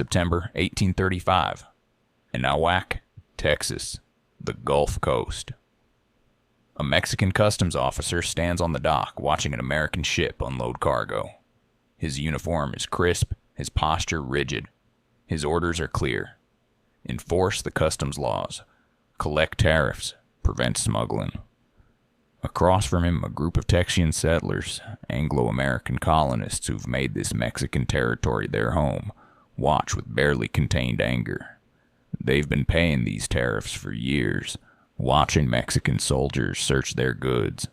September 1835. Anahuac, Texas, the Gulf Coast. A Mexican customs officer stands on the dock watching an American ship unload cargo. His uniform is crisp, his posture rigid. His orders are clear. Enforce the customs laws. Collect tariffs. Prevent smuggling. Across from him, a group of Texian settlers, Anglo-American colonists who've made this Mexican territory their home, watch with barely contained anger. They've been paying these tariffs for years, watching Mexican soldiers search their goods,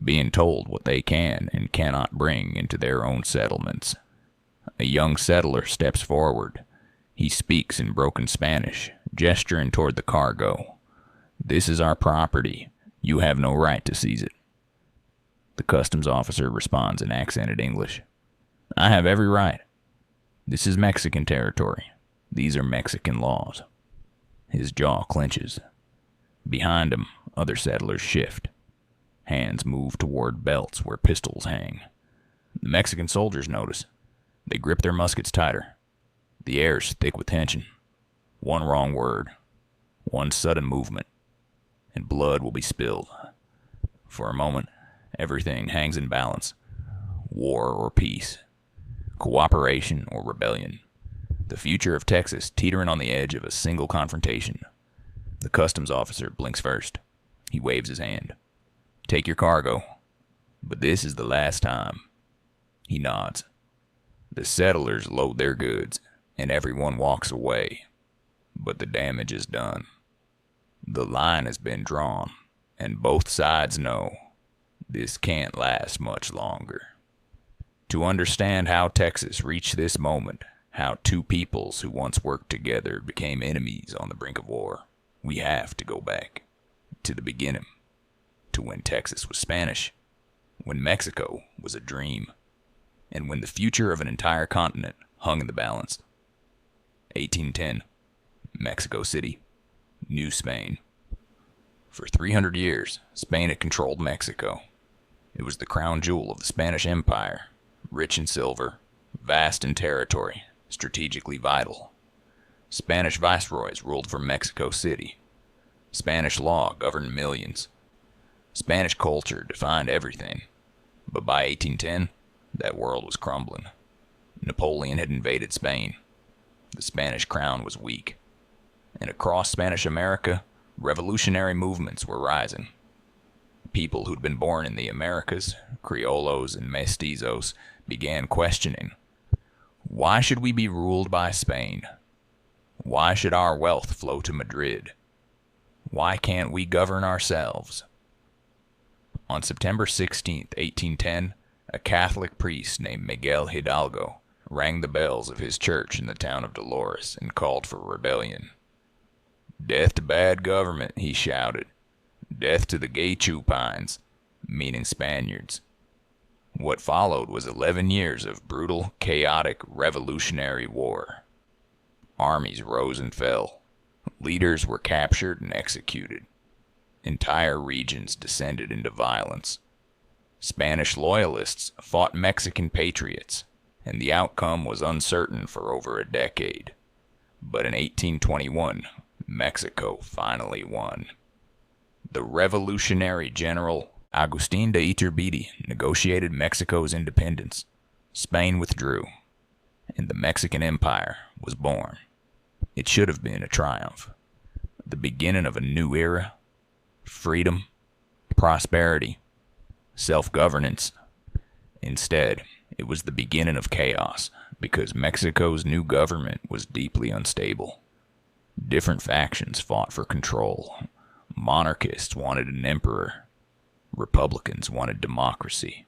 being told what they can and cannot bring into their own settlements. A young settler steps forward. He speaks in broken Spanish, gesturing toward the cargo. "This is our property. You have no right to seize it." The customs officer responds in accented English. "I have every right. This is Mexican territory. These are Mexican laws." His jaw clenches. Behind him, other settlers shift. Hands move toward belts where pistols hang. The Mexican soldiers notice. They grip their muskets tighter. The air's thick with tension. One wrong word, one sudden movement, and blood will be spilled. For a moment, everything hangs in balance. War or peace. Cooperation or rebellion. The future of Texas teetering on the edge of a single confrontation. The customs officer blinks first. He waves his hand. "Take your cargo, but this is the last time." He nods. The settlers load their goods, and everyone walks away. But the damage is done. The line has been drawn, and both sides know this can't last much longer. To understand how Texas reached this moment, how two peoples who once worked together became enemies on the brink of war, we have to go back to the beginning, to when Texas was Spanish, when Mexico was a dream, and when the future of an entire continent hung in the balance. 1810, Mexico City, New Spain. For 300 years, Spain had controlled Mexico. It was the crown jewel of the Spanish Empire, rich in silver, vast in territory, strategically vital. Spanish viceroys ruled from Mexico City. Spanish law governed millions. Spanish culture defined everything. But by 1810, that world was crumbling. Napoleon had invaded Spain. The Spanish crown was weak. And across Spanish America, revolutionary movements were rising. People who'd been born in the Americas, criollos and mestizos, began questioning, why should we be ruled by Spain? Why should our wealth flow to Madrid? Why can't we govern ourselves? On September 16, 1810, a Catholic priest named Miguel Hidalgo rang the bells of his church in the town of Dolores and called for rebellion. "Death to bad government," he shouted. "Death to the gay Chupines," meaning Spaniards. What followed was 11 years of brutal, chaotic, revolutionary war. Armies rose and fell. Leaders were captured and executed. Entire regions descended into violence. Spanish loyalists fought Mexican patriots, and the outcome was uncertain for over a decade. But in 1821, Mexico finally won. The revolutionary general Agustin de Iturbide negotiated Mexico's independence. Spain withdrew, and the Mexican Empire was born. It should have been a triumph. The beginning of a new era. Freedom, prosperity, self-governance. Instead, it was the beginning of chaos, because Mexico's new government was deeply unstable. Different factions fought for control. Monarchists wanted an emperor. Republicans wanted democracy.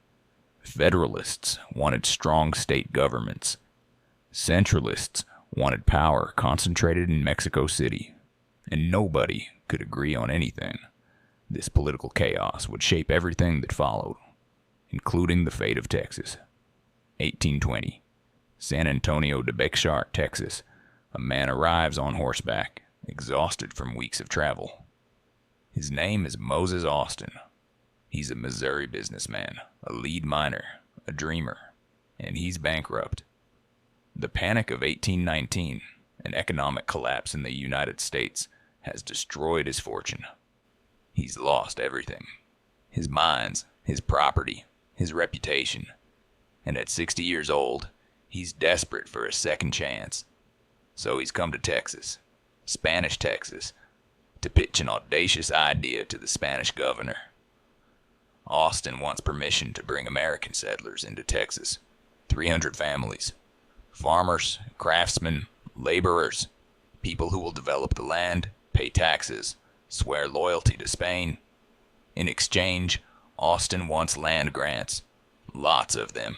Federalists wanted strong state governments. Centralists wanted power concentrated in Mexico City. And nobody could agree on anything. This political chaos would shape everything that followed, including the fate of Texas. 1820. San Antonio de Bexar, Texas. A man arrives on horseback, exhausted from weeks of travel. His name is Moses Austin. He's a Missouri businessman, a lead miner, a dreamer, and he's bankrupt. The Panic of 1819, an economic collapse in the United States, has destroyed his fortune. He's lost everything. His mines, his property, his reputation. And at 60 years old, he's desperate for a second chance. So he's come to Texas, Spanish Texas, to pitch an audacious idea to the Spanish governor. Austin wants permission to bring American settlers into Texas, 300 families, farmers, craftsmen, laborers, people who will develop the land, pay taxes, swear loyalty to Spain. In exchange, Austin wants land grants, lots of them,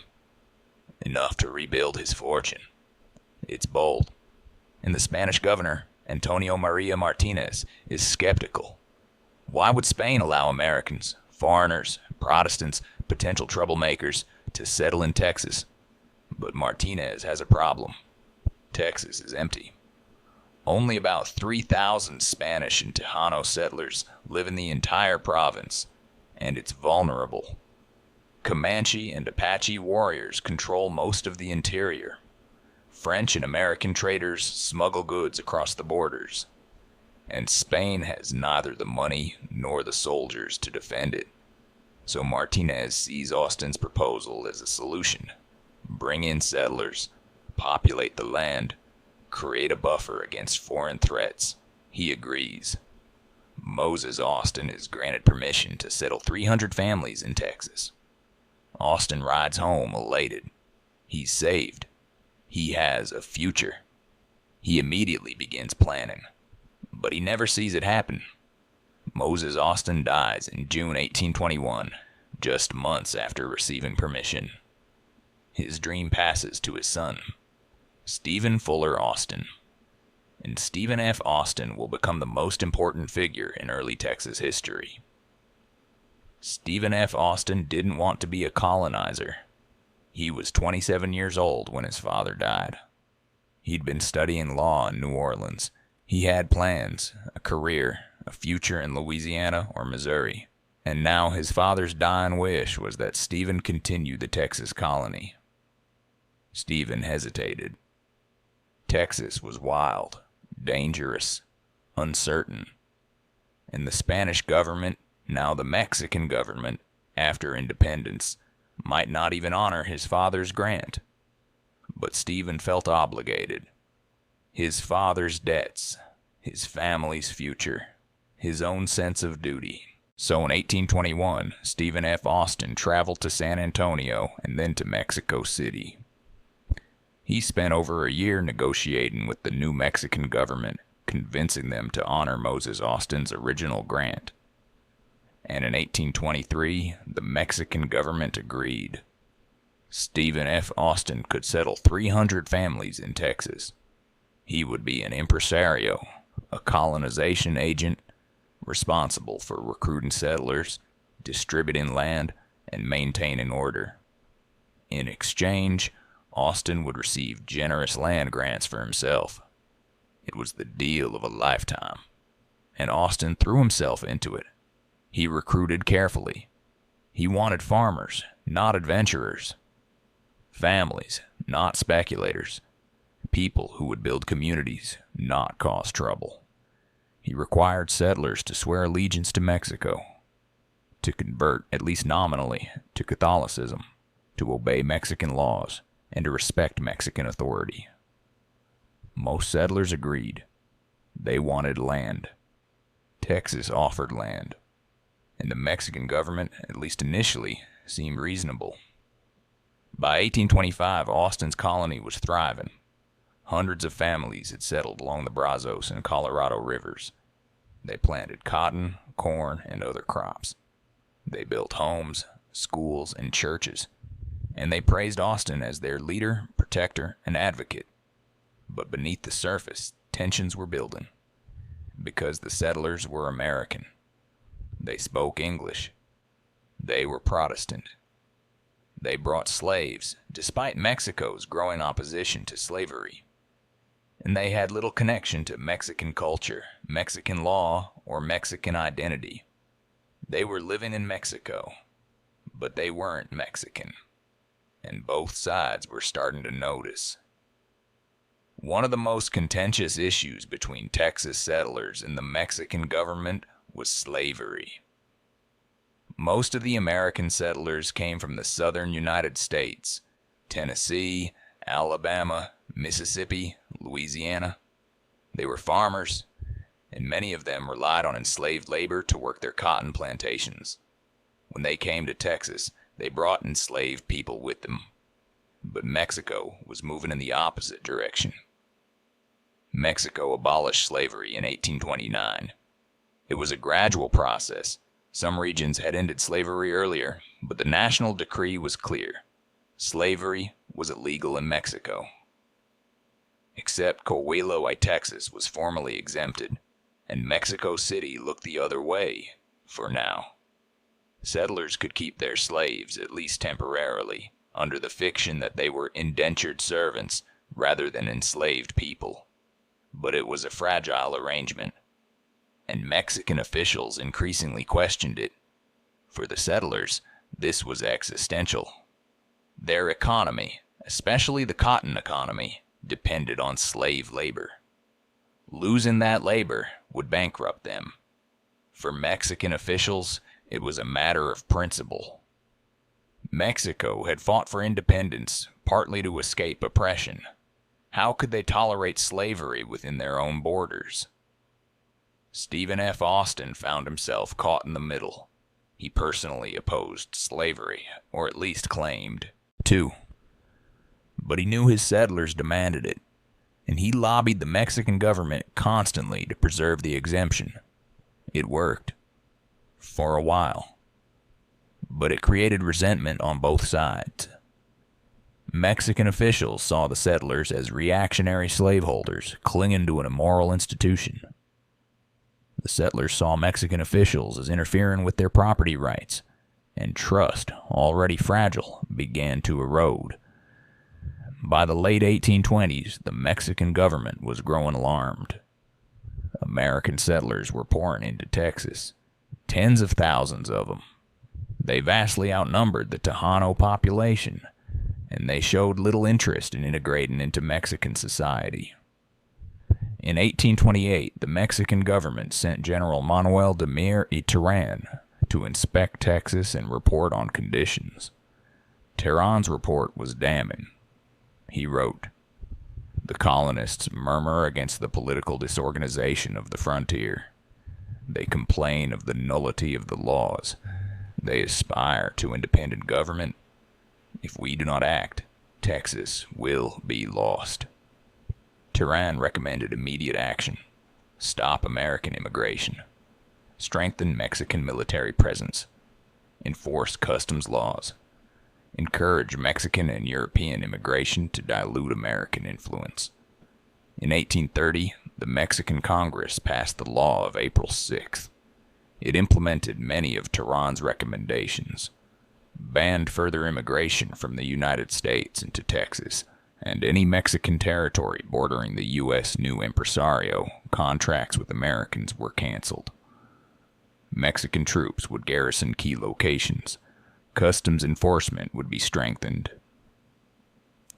enough to rebuild his fortune. It's bold, and the Spanish governor, Antonio Maria Martinez, is skeptical. Why would Spain allow Americans, foreigners, Protestants, potential troublemakers, to settle in Texas? But Martinez has a problem. Texas is empty. Only about 3,000 Spanish and Tejano settlers live in the entire province, and it's vulnerable. Comanche and Apache warriors control most of the interior. French and American traders smuggle goods across the borders. And Spain has neither the money nor the soldiers to defend it. So Martinez sees Austin's proposal as a solution. Bring in settlers, populate the land, create a buffer against foreign threats. He agrees. Moses Austin is granted permission to settle 300 families in Texas. Austin rides home elated. He's saved. He has a future. He immediately begins planning, but he never sees it happen. Moses Austin dies in June 1821, just months after receiving permission. His dream passes to his son, Stephen Fuller Austin. And Stephen F. Austin will become the most important figure in early Texas history. Stephen F. Austin didn't want to be a colonizer. He was 27 years old when his father died. He'd been studying law in New Orleans. He had plans, a career, a future in Louisiana or Missouri. And now his father's dying wish was that Stephen continue the Texas colony. Stephen hesitated. Texas was wild, dangerous, uncertain. And the Spanish government, now the Mexican government, after independence, might not even honor his father's grant. But Stephen felt obligated. His father's debts, his family's future, his own sense of duty. So in 1821, Stephen F. Austin traveled to San Antonio and then to Mexico City. He spent over a year negotiating with the new Mexican government, convincing them to honor Moses Austin's original grant. And in 1823, the Mexican government agreed. Stephen F. Austin could settle 300 families in Texas. He would be an empresario, a colonization agent, responsible for recruiting settlers, distributing land, and maintaining order. In exchange, Austin would receive generous land grants for himself. It was the deal of a lifetime, and Austin threw himself into it. He recruited carefully. He wanted farmers, not adventurers. Families, not speculators. People who would build communities, not cause trouble. He required settlers to swear allegiance to Mexico, to convert, at least nominally, to Catholicism, to obey Mexican laws, and to respect Mexican authority. Most settlers agreed. They wanted land. Texas offered land, and the Mexican government, at least initially, seemed reasonable. By 1825, Austin's colony was thriving. Hundreds of families had settled along the Brazos and Colorado rivers. They planted cotton, corn, and other crops. They built homes, schools, and churches, and they praised Austin as their leader, protector, and advocate. But beneath the surface, tensions were building, because the settlers were American. They spoke English. They were Protestant. They brought slaves, despite Mexico's growing opposition to slavery. And they had little connection to Mexican culture, Mexican law, or Mexican identity. They were living in Mexico, but they weren't Mexican. And both sides were starting to notice. One of the most contentious issues between Texas settlers and the Mexican government was slavery. Most of the American settlers came from the southern United States, Tennessee, Alabama, Mississippi, Louisiana. They were farmers, and many of them relied on enslaved labor to work their cotton plantations. When they came to Texas, they brought enslaved people with them. But Mexico was moving in the opposite direction. Mexico abolished slavery in 1829. It was a gradual process. Some regions had ended slavery earlier, but the national decree was clear. Slavery was illegal in Mexico. Except Coahuila, Texas was formally exempted, and Mexico City looked the other way, for now. Settlers could keep their slaves, at least temporarily, under the fiction that they were indentured servants rather than enslaved people. But it was a fragile arrangement, and Mexican officials increasingly questioned it. For the settlers, this was existential. Their economy, especially the cotton economy, depended on slave labor. Losing that labor would bankrupt them. For Mexican officials, it was a matter of principle. Mexico had fought for independence, partly to escape oppression. How could they tolerate slavery within their own borders? Stephen F. Austin found himself caught in the middle. He personally opposed slavery, or at least claimed to. But he knew his settlers demanded it, and he lobbied the Mexican government constantly to preserve the exemption. It worked. For a while. But it created resentment on both sides. Mexican officials saw the settlers as reactionary slaveholders clinging to an immoral institution. The settlers saw Mexican officials as interfering with their property rights, and trust, already fragile, began to erode. By the late 1820s, the Mexican government was growing alarmed. American settlers were pouring into Texas, tens of thousands of them. They vastly outnumbered the Tejano population, and they showed little interest in integrating into Mexican society. In 1828, the Mexican government sent General Manuel de Mir y Terán to inspect Texas and report on conditions. Terán's report was damning. He wrote, "The colonists murmur against the political disorganization of the frontier. They complain of the nullity of the laws. They aspire to independent government. If we do not act, Texas will be lost." Terán recommended immediate action, stop American immigration, strengthen Mexican military presence, enforce customs laws, encourage Mexican and European immigration to dilute American influence. In 1830, the Mexican Congress passed the law of April 6th. It implemented many of Terán's recommendations, banned further immigration from the United States into Texas, and any Mexican territory bordering the U.S. new empresario contracts with Americans were canceled. Mexican troops would garrison key locations. Customs enforcement would be strengthened.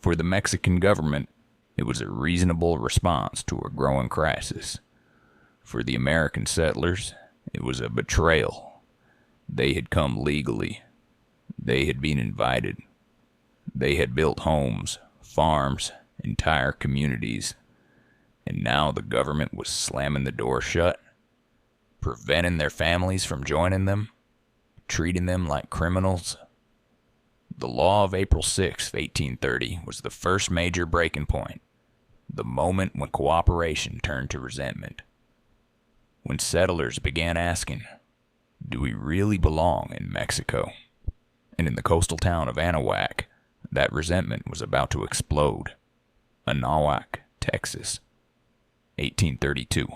For the Mexican government, it was a reasonable response to a growing crisis. For the American settlers, it was a betrayal. They had come legally. They had been invited. They had built homes, farms, entire communities. And now the government was slamming the door shut, preventing their families from joining them, treating them like criminals. The law of April 6, 1830 was the first major breaking point, the moment when cooperation turned to resentment. When settlers began asking, "Do we really belong in Mexico?" And in the coastal town of Anahuac, that resentment was about to explode. Anahuac, Texas, 1832.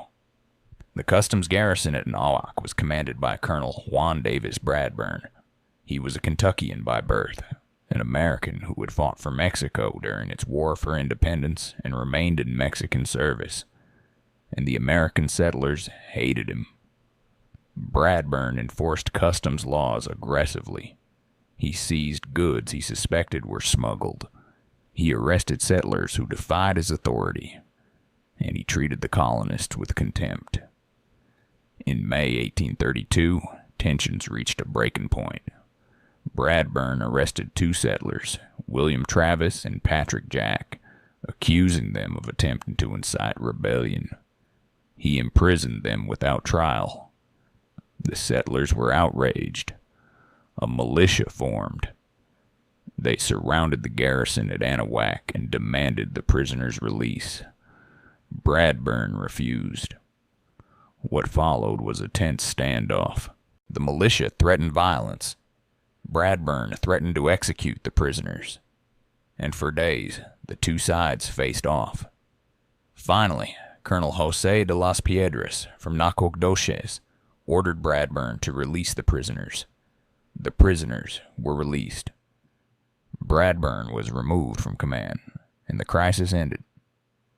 The customs garrison at Anahuac was commanded by Colonel Juan Davis Bradburn. He was a Kentuckian by birth, an American who had fought for Mexico during its war for independence and remained in Mexican service. And the American settlers hated him. Bradburn enforced customs laws aggressively. He seized goods he suspected were smuggled. He arrested settlers who defied his authority, and he treated the colonists with contempt. In May 1832, tensions reached a breaking point. Bradburn arrested 2 settlers, William Travis and Patrick Jack, accusing them of attempting to incite rebellion. He imprisoned them without trial. The settlers were outraged. A militia formed. They surrounded the garrison at Anahuac and demanded the prisoners' release. Bradburn refused. What followed was a tense standoff. The militia threatened violence. Bradburn threatened to execute the prisoners. And for days, the 2 sides faced off. Finally, Colonel José de las Piedras from Nacogdoches ordered Bradburn to release the prisoners. The prisoners were released. Bradburn was removed from command, and the crisis ended.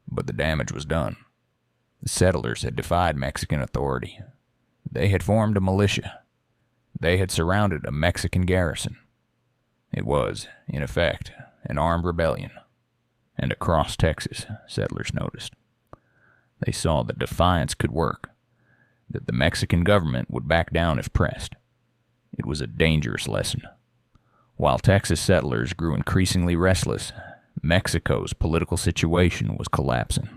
But the damage was done. The settlers had defied Mexican authority. They had formed a militia. They had surrounded a Mexican garrison. It was, in effect, an armed rebellion. And across Texas, settlers noticed. They saw that defiance could work, that the Mexican government would back down if pressed. It was a dangerous lesson. While Texas settlers grew increasingly restless, Mexico's political situation was collapsing.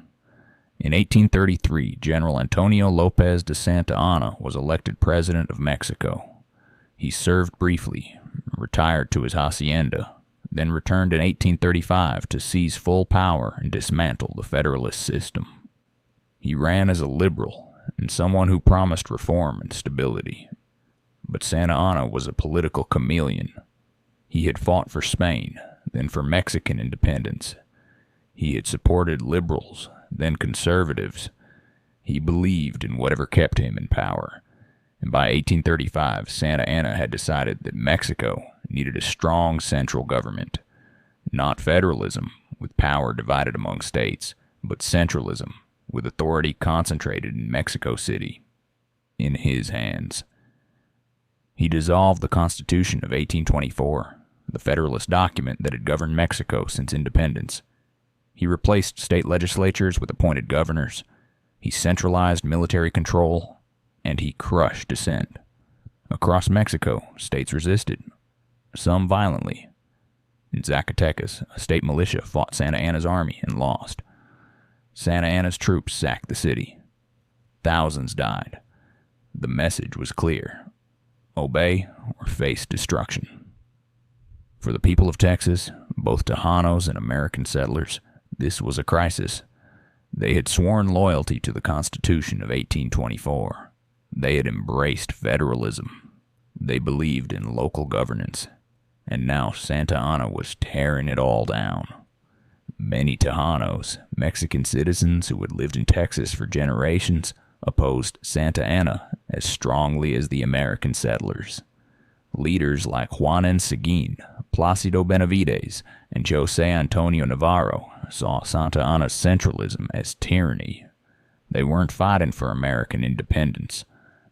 In 1833, General Antonio Lopez de Santa Anna was elected president of Mexico. He served briefly, retired to his hacienda, then returned in 1835 to seize full power and dismantle the federalist system. He ran as a liberal and someone who promised reform and stability. But Santa Anna was a political chameleon. He had fought for Spain, then for Mexican independence. He had supported liberals, then conservatives. He believed in whatever kept him in power. And by 1835, Santa Anna had decided that Mexico needed a strong central government. Not federalism, with power divided among states, but centralism, with authority concentrated in Mexico City, in his hands. He dissolved the Constitution of 1824, the federalist document that had governed Mexico since independence. He replaced state legislatures with appointed governors. He centralized military control, and he crushed dissent. Across Mexico, states resisted, some violently. In Zacatecas, a state militia fought Santa Anna's army and lost. Santa Anna's troops sacked the city. Thousands died. The message was clear: obey or face destruction. For the people of Texas, both Tejanos and American settlers, this was a crisis. They had sworn loyalty to the Constitution of 1824. They had embraced federalism. They believed in local governance. And now Santa Anna was tearing it all down. Many Tejanos, Mexican citizens who had lived in Texas for generations, opposed Santa Anna as strongly as the American settlers. Leaders like Juan N. Seguin, Placido Benavides, and José Antonio Navarro saw Santa Anna's centralism as tyranny. They weren't fighting for American independence.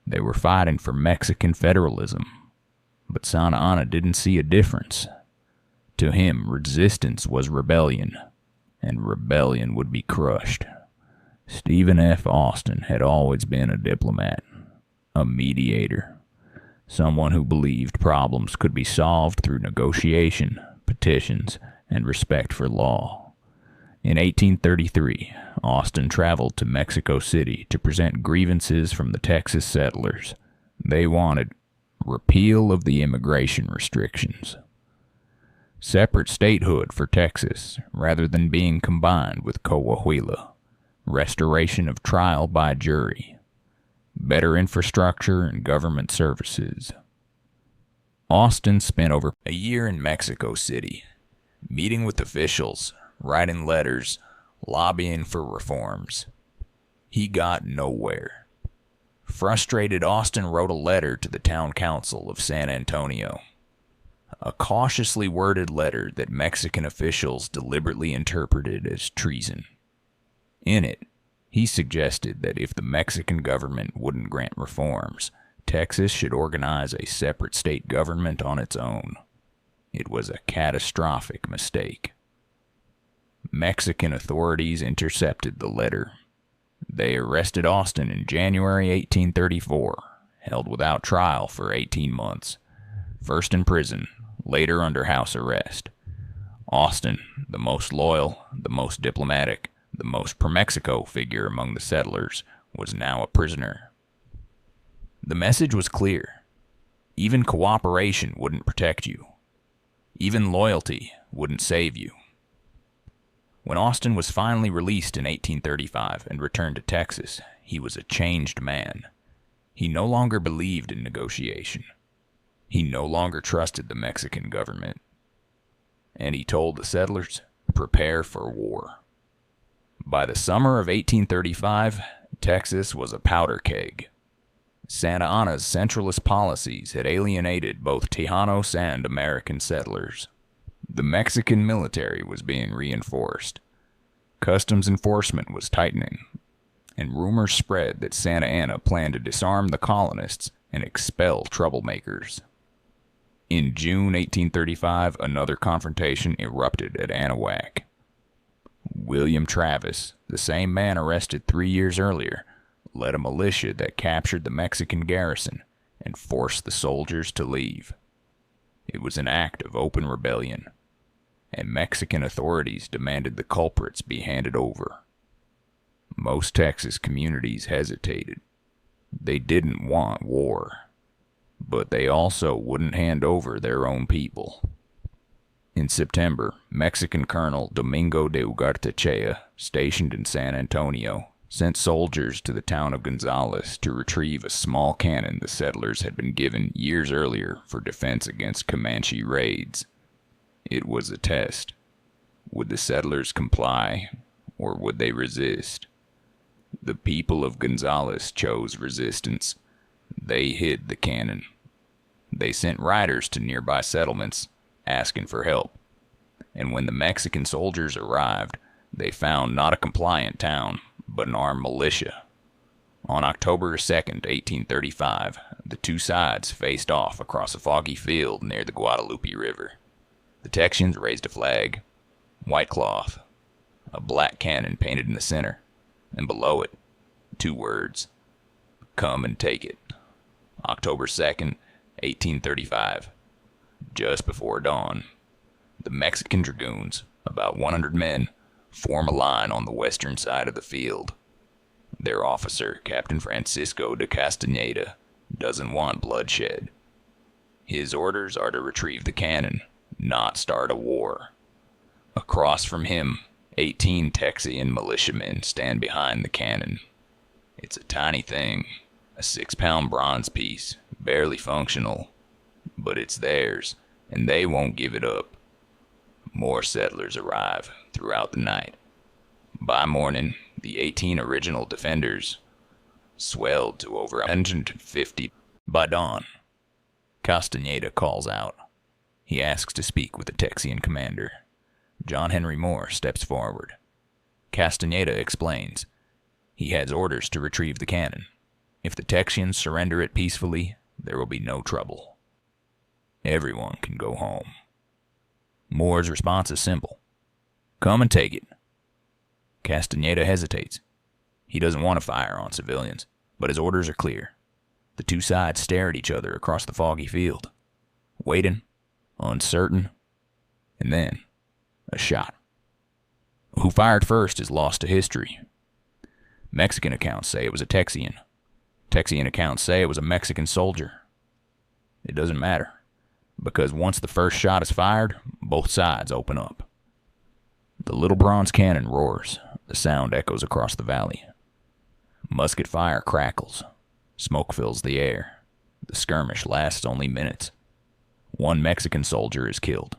They were fighting for Mexican federalism. But Santa Anna didn't see a difference. To him, resistance was rebellion, and rebellion would be crushed. Stephen F. Austin had always been a diplomat, a mediator, someone who believed problems could be solved through negotiation, petitions, and respect for law. In 1833, Austin traveled to Mexico City to present grievances from the Texas settlers. They wanted repeal of the immigration restrictions, separate statehood for Texas rather than being combined with Coahuila, restoration of trial by jury, better infrastructure and government services. Austin spent over a year in Mexico City, meeting with officials, writing letters, lobbying for reforms. He got nowhere. Frustrated, Austin wrote a letter to the town council of San Antonio, a cautiously worded letter that Mexican officials deliberately interpreted as treason. In it, he suggested that if the Mexican government wouldn't grant reforms, Texas should organize a separate state government on its own. It was a catastrophic mistake. Mexican authorities intercepted the letter. They arrested Austin in January 1834, held without trial for 18 months, first in prison, later under house arrest. Austin, the most loyal, the most diplomatic, the most pro-Mexico figure among the settlers, was now a prisoner. The message was clear. Even cooperation wouldn't protect you. Even loyalty wouldn't save you. When Austin was finally released in 1835 and returned to Texas, he was a changed man. He no longer believed in negotiation. He no longer trusted the Mexican government. And he told the settlers, prepare for war. By the summer of 1835, Texas was a powder keg. Santa Anna's centralist policies had alienated both Tejanos and American settlers. The Mexican military was being reinforced. Customs enforcement was tightening, and rumors spread that Santa Anna planned to disarm the colonists and expel troublemakers. In June 1835, another confrontation erupted at Anahuac. William Travis, the same man arrested 3 years earlier, led a militia that captured the Mexican garrison and forced the soldiers to leave. It was an act of open rebellion, and Mexican authorities demanded the culprits be handed over. Most Texas communities hesitated. They didn't want war, but they also wouldn't hand over their own people. In September, Mexican Colonel Domingo de Ugartechea, stationed in San Antonio, sent soldiers to the town of Gonzales to retrieve a small cannon the settlers had been given years earlier for defense against Comanche raids. It was a test. Would the settlers comply, or would they resist? The people of Gonzales chose resistance. They hid the cannon. They sent riders to nearby settlements, asking for help. And when the Mexican soldiers arrived, they found not a compliant town, but an armed militia. On October 2nd, 1835, the two sides faced off across a foggy field near the Guadalupe River. The Texians raised a flag, white cloth, a black cannon painted in the center, and below it, 2 words, "Come and take it." October 2nd, 1835. Just before dawn, the Mexican dragoons, about 100 men, form a line on the western side of the field. Their officer, Captain Francisco de Castañeda, doesn't want bloodshed. His orders are to retrieve the cannon, not start a war. Across from him, 18 Texian militiamen stand behind the cannon. It's a tiny thing, a 6-pound bronze piece, barely functional, but it's theirs, and they won't give it up. More settlers arrive throughout the night. By morning, the 18 original defenders swelled to over 150. By dawn, Castañeda calls out. He asks to speak with the Texian commander. John Henry Moore steps forward. Castañeda explains. He has orders to retrieve the cannon. If the Texians surrender it peacefully, there will be no trouble. Everyone can go home. Moore's response is simple. Come and take it. Castañeda hesitates. He doesn't want to fire on civilians, but his orders are clear. The two sides stare at each other across the foggy field, waiting, uncertain, and then a shot. Who fired first is lost to history. Mexican accounts say it was a Texian. Texian accounts say it was a Mexican soldier. It doesn't matter, because once the first shot is fired, both sides open up. The little bronze cannon roars. The sound echoes across the valley. Musket fire crackles. Smoke fills the air. The skirmish lasts only minutes. 1 Mexican soldier is killed.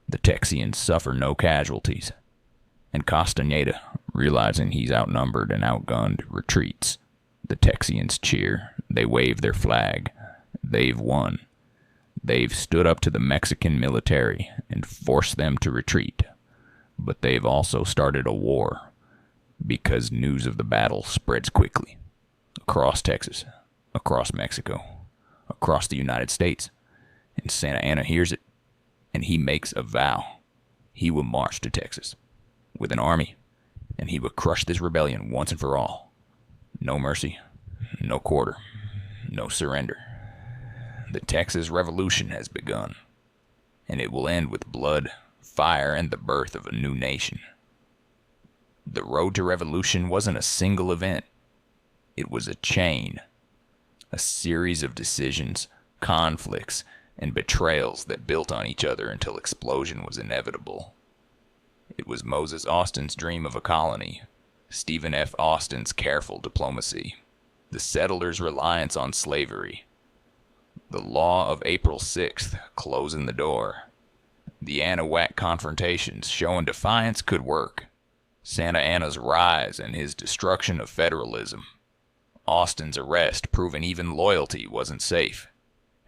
The Texians suffer no casualties. And Castañeda, realizing he's outnumbered and outgunned, retreats. The Texians cheer. They wave their flag. They've won. They've stood up to the Mexican military and forced them to retreat. But they've also started a war, because news of the battle spreads quickly. Across Texas, across Mexico, across the United States. And Santa Anna hears it, and he makes a vow. He will march to Texas. with an army, and he would crush this rebellion once and for all. No mercy, no quarter, no surrender. The Texas Revolution has begun, and it will end with blood, fire, and the birth of a new nation. The road to revolution wasn't a single event. It was a chain, a series of decisions, conflicts, and betrayals that built on each other until explosion was inevitable. It was Moses Austin's dream of a colony, Stephen F. Austin's careful diplomacy, the settlers' reliance on slavery, the law of April 6th closing the door, the Anahuac confrontations showing defiance could work, Santa Anna's rise and his destruction of federalism, Austin's arrest proving even loyalty wasn't safe,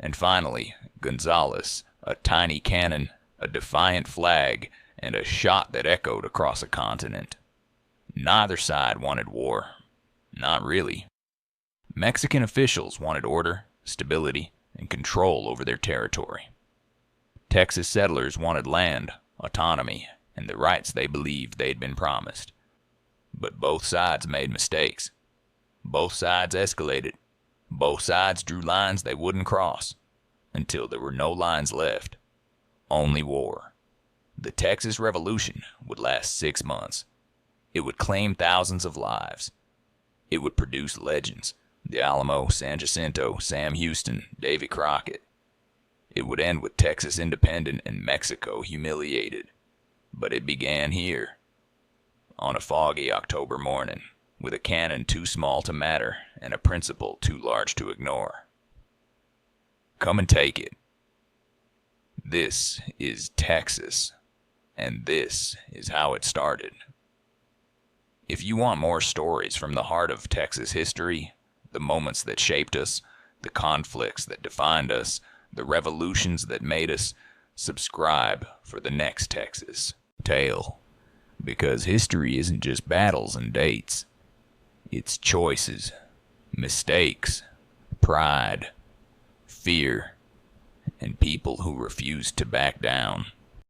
and finally, Gonzales, a tiny cannon, a defiant flag, and a shot that echoed across a continent. Neither side wanted war. Not really. Mexican officials wanted order, stability, and control over their territory. Texas settlers wanted land, autonomy, and the rights they believed they'd been promised. But both sides made mistakes. Both sides escalated. Both sides drew lines they wouldn't cross, until there were no lines left. Only war. The Texas Revolution would last 6 months. It would claim thousands of lives. It would produce legends. The Alamo, San Jacinto, Sam Houston, Davy Crockett. It would end with Texas independent and Mexico humiliated. But it began here, on a foggy October morning, with a cannon too small to matter and a principle too large to ignore. Come and take it. This is Texas, and this is how it started. If you want more stories from the heart of Texas history, the moments that shaped us, the conflicts that defined us, the revolutions that made us, subscribe for the next Texas tale. Because history isn't just battles and dates. It's choices, mistakes, pride, fear, and people who refuse to back down.